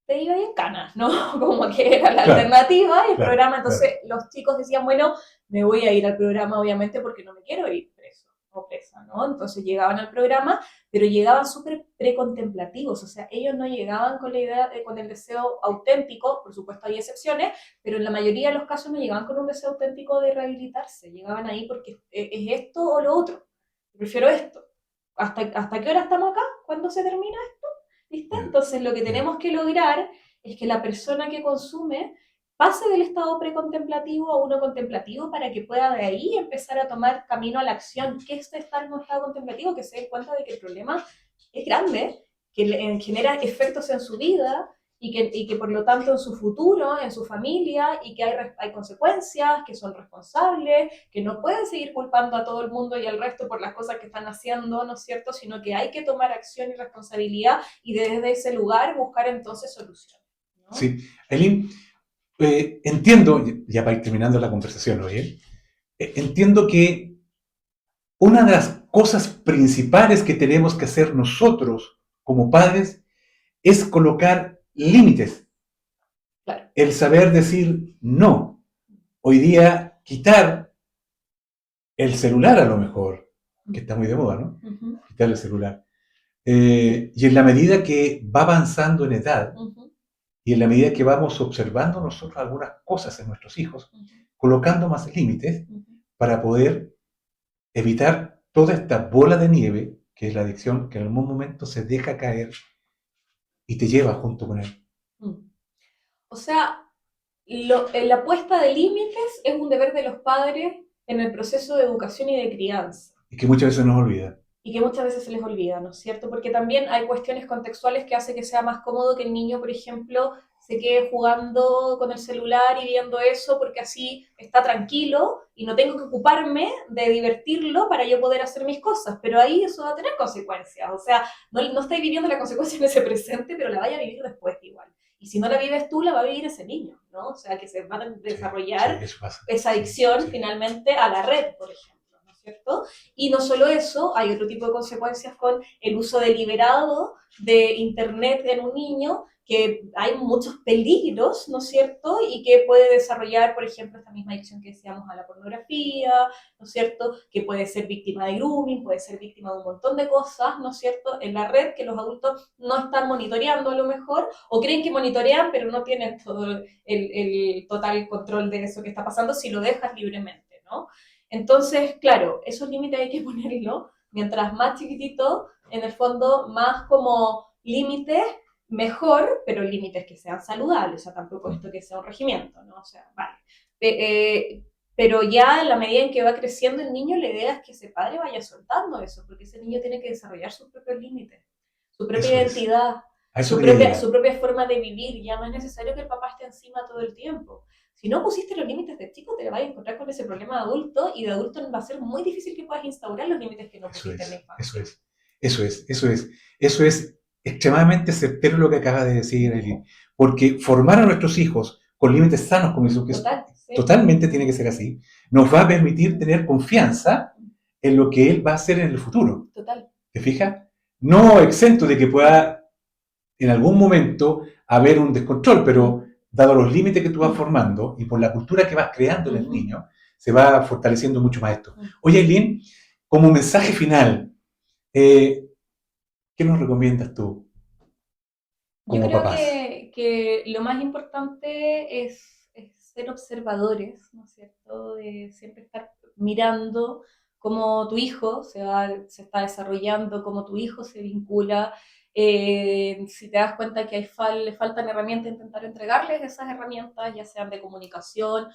[SPEAKER 2] te iba en canas, ¿no? Como que era la
[SPEAKER 1] Claro,
[SPEAKER 2] alternativa y el
[SPEAKER 1] claro,
[SPEAKER 2] programa,
[SPEAKER 1] claro.
[SPEAKER 2] entonces los chicos decían, bueno, me voy a ir al programa obviamente porque no me quiero ir preso. o presa, ¿no? Entonces llegaban al programa, pero llegaban súper precontemplativos, o sea, ellos no llegaban con la idea, con el deseo auténtico, por supuesto hay excepciones, pero en la mayoría de los casos no llegaban con un deseo auténtico de rehabilitarse, llegaban ahí porque es esto o lo otro, prefiero esto. ¿Hasta qué hora estamos acá? ¿Cuándo se termina esto? ¿Viste?
[SPEAKER 1] Yeah,
[SPEAKER 2] Entonces lo que
[SPEAKER 1] yeah.
[SPEAKER 2] tenemos que lograr es que la persona que consume pase del estado precontemplativo a uno contemplativo para que pueda de ahí empezar a tomar camino a la acción. ¿Qué es estar en un estado contemplativo? Que se dé cuenta de que el problema es grande, que genera efectos en su vida y que por lo tanto en su futuro, en su familia, y que hay consecuencias, que son responsables, que no pueden seguir culpando a todo el mundo y al resto por las cosas que están haciendo, ¿no es cierto? Sino que hay que tomar acción y responsabilidad y desde ese lugar buscar entonces soluciones, ¿no?
[SPEAKER 1] Sí, Aileen, entiendo, ya para ir terminando la conversación, oye, entiendo que una de las cosas principales que tenemos que hacer nosotros como padres es colocar límites,
[SPEAKER 2] Claro.
[SPEAKER 1] el saber decir no. Hoy día quitar el celular a lo mejor, que está muy de moda, ¿no?
[SPEAKER 2] Uh-huh.
[SPEAKER 1] Quitar el celular. Y en la medida que va avanzando en edad
[SPEAKER 2] Uh-huh.
[SPEAKER 1] y en la medida que vamos observando nosotros algunas cosas en nuestros hijos,
[SPEAKER 2] Uh-huh.
[SPEAKER 1] colocando más límites
[SPEAKER 2] Uh-huh.
[SPEAKER 1] para poder evitar toda esta bola de nieve que es la adicción, que en algún momento se deja caer y te lleva junto con él.
[SPEAKER 2] Uh-huh. O sea, la puesta de límites es un deber de los padres en el proceso de educación y de crianza.
[SPEAKER 1] Y que muchas veces nos olvida.
[SPEAKER 2] Y que muchas veces se les olvida, ¿no es cierto? Porque también hay cuestiones contextuales que hacen que sea más cómodo que el niño, por ejemplo, se quede jugando con el celular y viendo eso porque así está tranquilo y no tengo que ocuparme de divertirlo para yo poder hacer mis cosas. Pero ahí eso va a tener consecuencias. O sea, no estáis viviendo la consecuencia en ese presente, pero la vaya a vivir después igual. Y si no la vives tú, la va a vivir ese niño, ¿no? O sea, que se va a desarrollar
[SPEAKER 1] Sí, eso pasa.
[SPEAKER 2] esa adicción finalmente a la red, por ejemplo, ¿no es cierto? Y no solo eso, hay otro tipo de consecuencias con el uso deliberado de Internet en un niño, que hay muchos peligros, ¿no es cierto? Y que puede desarrollar, por ejemplo, esta misma adicción que decíamos a la pornografía, ¿no es cierto? Que puede ser víctima de grooming, puede ser víctima de un montón de cosas, ¿no es cierto? En la red que los adultos no están monitoreando a lo mejor, o creen que monitorean, pero no tienen todo el total control de eso que está pasando si lo dejas libremente, ¿no? Entonces, claro, esos límites hay que ponerlo, mientras más chiquitito, en el fondo, más como límites, mejor, pero límites que sean saludables, o sea, tampoco esto que sea un regimiento, ¿no? O sea, vale. Pero ya en la medida en que va creciendo el niño, la idea es que ese padre vaya soltando eso, porque ese niño tiene que desarrollar sus propios límites, su propia
[SPEAKER 1] Eso es.
[SPEAKER 2] identidad,
[SPEAKER 1] A eso
[SPEAKER 2] su
[SPEAKER 1] quería
[SPEAKER 2] propia,
[SPEAKER 1] llegar.
[SPEAKER 2] su propia forma de vivir. Ya no es necesario que el papá esté encima todo el tiempo. Si no pusiste los límites de chico, te vas a encontrar con ese problema de adulto y de adulto va a ser muy difícil que puedas instaurar los límites que no
[SPEAKER 1] Eso
[SPEAKER 2] pusiste en la
[SPEAKER 1] es. Eso
[SPEAKER 2] infancia.
[SPEAKER 1] es. Eso es. Eso es. Eso es extremadamente certero lo que acaba de decir Aileen. Porque formar a nuestros hijos con límites sanos, como eso que es,
[SPEAKER 2] Total, sí.
[SPEAKER 1] totalmente tiene que ser así, nos va a permitir tener confianza en lo que él va a hacer en el futuro.
[SPEAKER 2] Total.
[SPEAKER 1] ¿Te fijas? No exento de que pueda en algún momento haber un descontrol, pero dado los límites que tú vas formando y por la cultura que vas creando en el niño, se va fortaleciendo mucho más esto. Oye, Aileen, como mensaje final, ¿qué nos recomiendas tú
[SPEAKER 2] Yo
[SPEAKER 1] como
[SPEAKER 2] creo
[SPEAKER 1] papás?
[SPEAKER 2] que lo más importante es ser observadores, ¿no es cierto? De siempre estar mirando cómo tu hijo se está desarrollando, cómo tu hijo se vincula. Si te das cuenta que le faltan herramientas, intentar entregarles esas herramientas, ya sean de comunicación.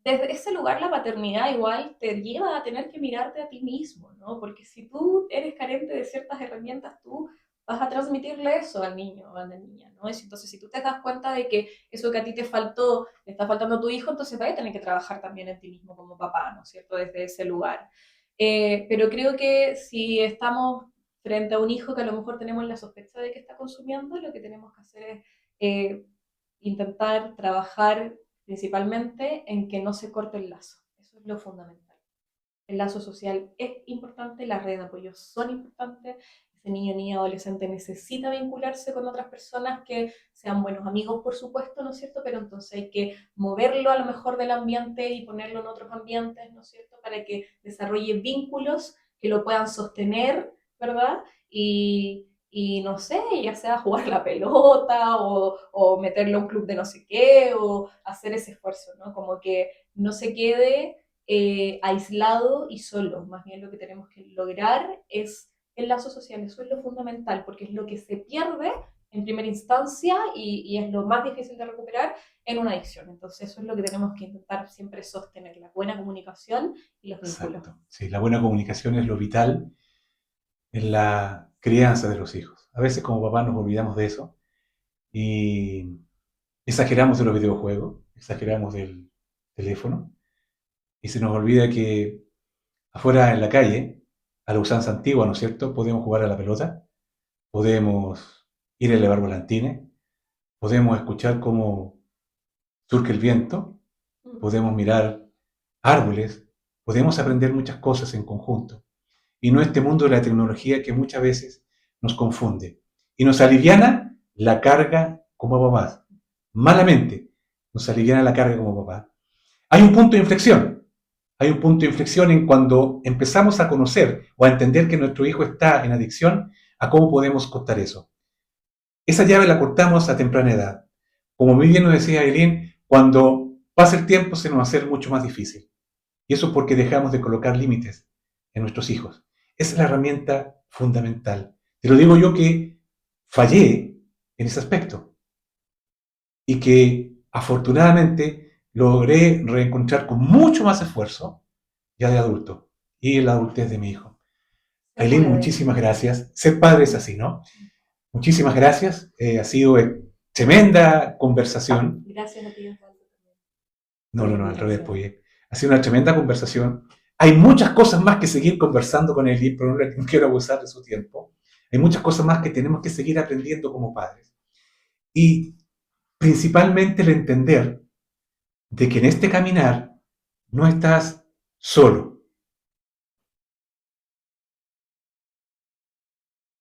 [SPEAKER 2] Desde ese lugar la paternidad igual te lleva a tener que mirarte a ti mismo, ¿no? Porque si tú eres carente de ciertas herramientas, tú vas a transmitirle eso al niño o a la niña, ¿no? Entonces, si tú te das cuenta de que eso que a ti te faltó, le está faltando a tu hijo, entonces vas a tener que trabajar también en ti mismo como papá, ¿no es cierto? Desde ese lugar. Pero creo que si estamos frente a un hijo que a lo mejor tenemos la sospecha de que está consumiendo, lo que tenemos que hacer es intentar trabajar principalmente en que no se corte el lazo. Eso es lo fundamental. El lazo social es importante, las redes de apoyo son importantes, ese niño, niña, adolescente necesita vincularse con otras personas que sean buenos amigos, por supuesto, ¿no es cierto? Pero entonces hay que moverlo a lo mejor del ambiente y ponerlo en otros ambientes, ¿no es cierto? Para que desarrolle vínculos que lo puedan sostener, ¿verdad? Y no sé, ya sea jugar la pelota o meterlo a un club de no sé qué o hacer ese esfuerzo, ¿no? Como que no se quede aislado y solo. Más bien lo que tenemos que lograr es el lazo social. Eso es lo fundamental, porque es lo que se pierde en primera instancia y es lo más difícil de recuperar en una adicción. Entonces eso es lo que tenemos que intentar siempre sostener, la buena comunicación y los vínculos.
[SPEAKER 1] Exacto. Sí, la buena comunicación es lo vital en la crianza de los hijos. A veces como papás nos olvidamos de eso y exageramos de los videojuegos, exageramos del teléfono y se nos olvida que afuera en la calle, a la usanza antigua, ¿no es cierto? Podemos jugar a la pelota, podemos ir a elevar volantines, podemos escuchar cómo surge el viento, podemos mirar árboles, podemos aprender muchas cosas en conjunto. Y no este mundo de la tecnología que muchas veces nos confunde y nos aliviana la carga como papás. Malamente nos aliviana la carga como papás. Hay un punto de inflexión. Hay un punto de inflexión en cuando empezamos a conocer o a entender que nuestro hijo está en adicción, a cómo podemos cortar eso. Esa llave la cortamos a temprana edad. Como muy bien nos decía Eileen, cuando pasa el tiempo se nos va a hacer mucho más difícil. Y eso es porque dejamos de colocar límites en nuestros hijos. Esa es la herramienta fundamental. Te lo digo yo que fallé en ese aspecto y que afortunadamente logré reencontrar con mucho más esfuerzo ya de adulto y en la adultez de mi hijo.
[SPEAKER 2] Se
[SPEAKER 1] Aileen,
[SPEAKER 2] puede.
[SPEAKER 1] muchísimas gracias. Ser padre es así, ¿no? Muchísimas gracias. Ha sido tremenda conversación.
[SPEAKER 2] Gracias a ti, Osvaldo,
[SPEAKER 1] No,
[SPEAKER 2] por
[SPEAKER 1] no,
[SPEAKER 2] la
[SPEAKER 1] no, al revés,
[SPEAKER 2] invitación.
[SPEAKER 1] pues. Ha sido una tremenda conversación. Hay muchas cosas más que seguir conversando con Aileen, pero no quiero abusar de su tiempo. Hay muchas cosas más que tenemos que seguir aprendiendo como padres. Y principalmente el entender de que en este caminar no estás solo.